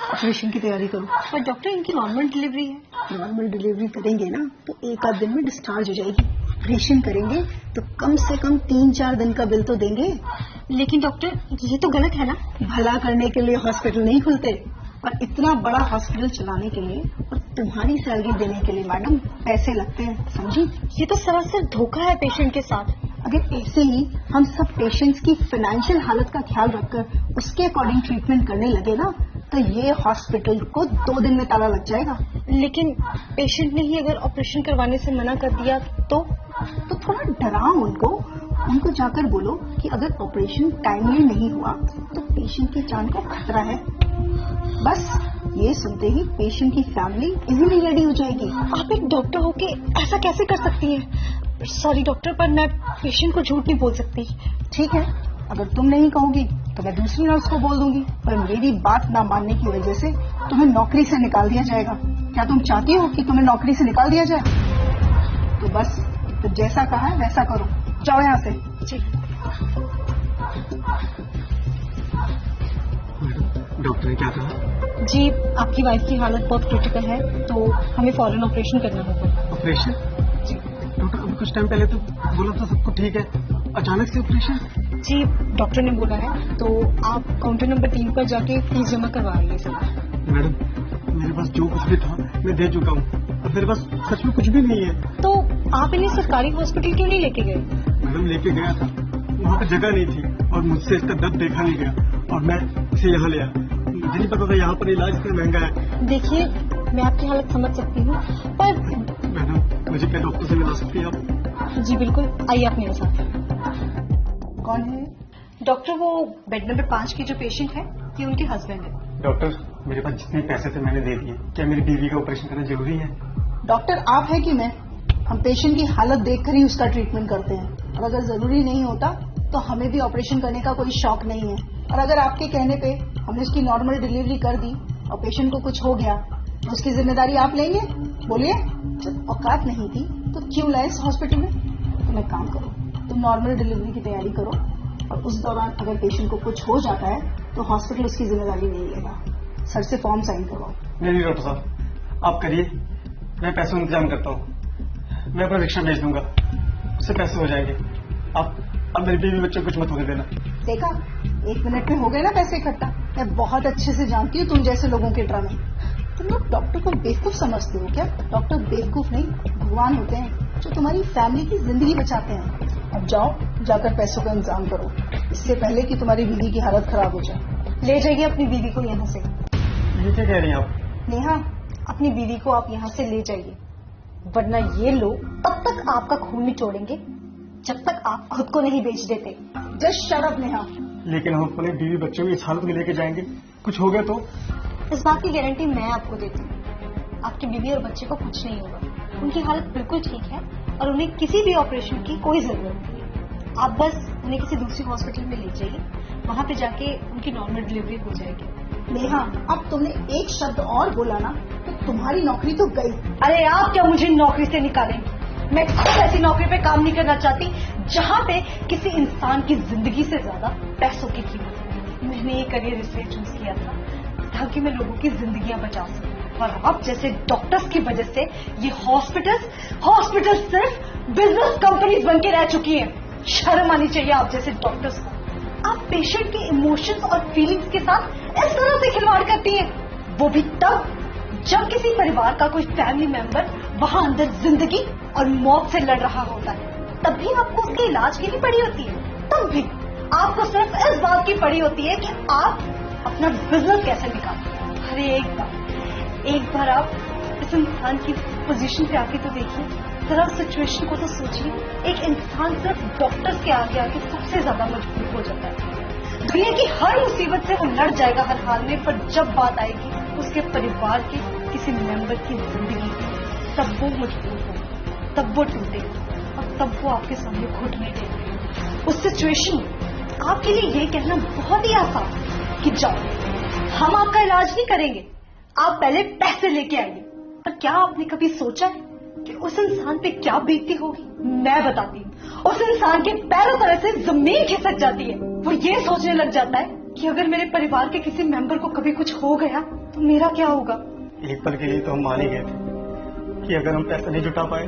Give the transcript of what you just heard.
Operation की तैयारी करो। पर डॉक्टर इनकी नॉर्मल डिलीवरी है। नॉर्मल डिलीवरी करेंगे ना तो एक आध दिन में डिस्चार्ज हो जाएगी। ऑपरेशन करेंगे तो कम से कम 3-4 दिन का बिल तो देंगे। लेकिन डॉक्टर ये तो गलत है ना। भला करने के लिए हॉस्पिटल नहीं खुलते, और इतना बड़ा हॉस्पिटल चलाने के लिए और तुम्हारी सैलरी देने के लिए मैडम पैसे लगते हैं, समझी? ये तो सरासर धोखा है पेशेंट के साथ। अगर ऐसे ही हम सब पेशेंट्स की फाइनेंशियल हालत का ख्याल रखकर उसके अकॉर्डिंग ट्रीटमेंट करने लगे ना तो ये हॉस्पिटल को 2 दिन में ताला लग जाएगा। लेकिन पेशेंट ने ही अगर ऑपरेशन करवाने से मना कर दिया तो थोड़ा डराओ उनको जाकर बोलो कि अगर ऑपरेशन टाइमली नहीं हुआ तो पेशेंट की जान को खतरा है। बस ये सुनते ही पेशेंट की फैमिली इजीली रेडी हो जाएगी। आप एक डॉक्टर होके ऐसा कैसे कर सकती हैं? सॉरी डॉक्टर, पर मैं पेशेंट को झूठ नहीं बोल सकती। ठीक है, अगर तुम नहीं कहोगी तो मैं दूसरी नर्स को बोल दूंगी, पर मेरी बात ना मानने की वजह से तुम्हें नौकरी से निकाल दिया जाएगा। क्या तुम चाहती हो कि तुम्हें नौकरी से निकाल दिया जाए? तो बस तो जैसा कहा है वैसा करो, जाओ यहाँ से। डॉक्टर ने क्या कहा? जी, आपकी वाइफ की हालत बहुत क्रिटिकल है तो हमें फौरन ऑपरेशन करना होगा। ऑपरेशन? जी डॉक्टर, अभी कुछ टाइम पहले तो बोला था सब कुछ ठीक है, अचानक से ऑपरेशन? जी, डॉक्टर ने बोला है तो आप काउंटर नंबर 3 पर जाके फीस जमा करवा रही है। मैडम, मेरे पास जो कुछ भी था मैं दे चुका हूँ, अब मेरे पास सच में कुछ भी नहीं है। तो आप इन्हें सरकारी हॉस्पिटल क्यों नहीं लेके गए? मैडम, लेके गया था, वहाँ पे जगह नहीं थी और मुझसे इसका दर्द देखा नहीं गया और मैं इसे यहाँ ले आया। मुझे नहीं पता था यहाँ पर इलाज इतना महंगा है। देखिए, मैं आपकी हालत समझ सकती हूँ, पर मैडम मुझे क्या डॉक्टर से मिला सकती है आप? जी बिल्कुल, आइए आप मेरे साथ। कौन है? डॉक्टर, वो बेड नंबर 5 के जो पेशेंट है ये उनके हस्बैंड है। डॉक्टर, मेरे पास जितने पैसे थे मैंने दे दिए, क्या मेरी बीवी का ऑपरेशन करना जरूरी है? डॉक्टर आप है कि मैं? हम पेशेंट की हालत देखकर ही उसका ट्रीटमेंट करते हैं, और अगर जरूरी नहीं होता तो हमें भी ऑपरेशन करने का कोई शौक नहीं है। और अगर आपके कहने पे हमने उसकी नॉर्मल डिलीवरी कर दी और पेशेंट को कुछ हो गया तो उसकी जिम्मेदारी आप लेंगे? बोलिए, जब औकात नहीं थी तो क्यों लाए इस हॉस्पिटल में? तुम एक काम करो, तुम नॉर्मल डिलीवरी की तैयारी करो और उस दौरान अगर पेशेंट को कुछ हो जाता है तो हॉस्पिटल उसकी जिम्मेदारी नहीं लेगा। सर से फॉर्म साइन करवाओ। नहीं डॉक्टर साहब, आप करिए, मैं पैसों का इंतजाम करता हूँ, मैं अपना रिक्शा भेज दूंगा, उससे पैसे हो जाएंगे। आप मेरी बीवी बच्चों को कुछ मत होने देना। देखा, 1 मिनट में हो गए ना पैसे इकट्ठा। मैं बहुत अच्छे से जानती हूँ तुम जैसे लोगों के ड्रामे। तुम लोग डॉक्टर को बेवकूफ समझते हो क्या? डॉक्टर बेवकूफ नहीं, भगवान होते हैं जो तुम्हारी फैमिली की जिंदगी बचाते हैं। अब जाओ, जाकर पैसों का इंतजाम करो, इससे पहले कि तुम्हारी बीवी की हालत खराब हो जाए। ले जाइए अपनी बीवी को यहाँ से। ये क्या कह रही हैं आप? नेहा, अपनी बीवी को आप यहाँ से ले जाइए, वरना ये लोग तब तक आपका खून निचोड़ेंगे जब तक आप खुद को नहीं बेच देते। Just shut up Neha. लेकिन हम अपने बीवी बच्चों को इस हालत में लेके जाएंगे, कुछ हो गया तो? इस बात की गारंटी मैं आपको देती हूँ, आपकी बीवी और बच्चे को कुछ नहीं होगा। उनकी हालत बिल्कुल ठीक है और उन्हें किसी भी ऑपरेशन की कोई जरूरत नहीं है। आप बस उन्हें किसी दूसरी हॉस्पिटल में ले जाइए, वहाँ पे जाके उनकी नॉर्मल डिलीवरी हो जाएगी। नेहा, अब तुमने एक शब्द और बोला ना तो तुम्हारी नौकरी तो गई। अरे आप क्या मुझे नौकरी से निकालेंगे? मैं खुद ऐसी नौकरी पे काम नहीं करना चाहती जहाँ पे किसी इंसान की जिंदगी से ज्यादा पैसों की कीमत है। मैंने ये करियर इसलिए चूज किया था ताकि मैं लोगों की जिंदगियां बचा सकूं, और अब जैसे डॉक्टर्स की वजह से ये हॉस्पिटल्स सिर्फ बिजनेस कंपनीज बन के रह चुकी हैं। शर्म आनी चाहिए आप जैसे डॉक्टर्स को। आप पेशेंट के इमोशंस और फीलिंग्स के साथ इस तरह से खिलवाड़ करती हैं, वो भी तब जब किसी परिवार का कोई फैमिली मेंबर वहां अंदर जिंदगी और मौत से लड़ रहा होता है। तब भी आपको उसके इलाज की नहीं पड़ी होती है, तब भी आपको सिर्फ इस बात की पड़ी होती है कि आप अपना बिजनेस कैसे निकालें। अरे एक बार आप इस इंसान की पोजीशन पे आके तो देखिए, जरा सिचुएशन को तो सोचिए। एक इंसान सिर्फ डॉक्टर्स के आगे आके सबसे ज्यादा मजबूर हो जाता है। दुनिया की हर मुसीबत से वो लड़ जाएगा हर हाल में, पर जब बात आएगी उसके परिवार के किसी मेंबर की जिंदगी की, तब वो मजबूर होगा, तब वो टूटेगा और तब वो आपके सामने घुटने टेकेगा। उस सिचुएशन में आपके लिए ये कहना बहुत ही आसान है कि जाओ, हम आपका इलाज नहीं करेंगे, आप पहले पैसे लेके आइए। पर क्या आपने कभी सोचा है कि उस इंसान पे क्या बीतती होगी? मैं बताती हूँ। उस इंसान के पैरों तले से जमीन खिसक जाती है। वो ये सोचने लग जाता है कि अगर मेरे परिवार के किसी मेंबर को कभी कुछ हो गया तो मेरा क्या होगा। एक पल के लिए तो हम मान ही गए थे कि अगर हम पैसा नहीं जुटा पाए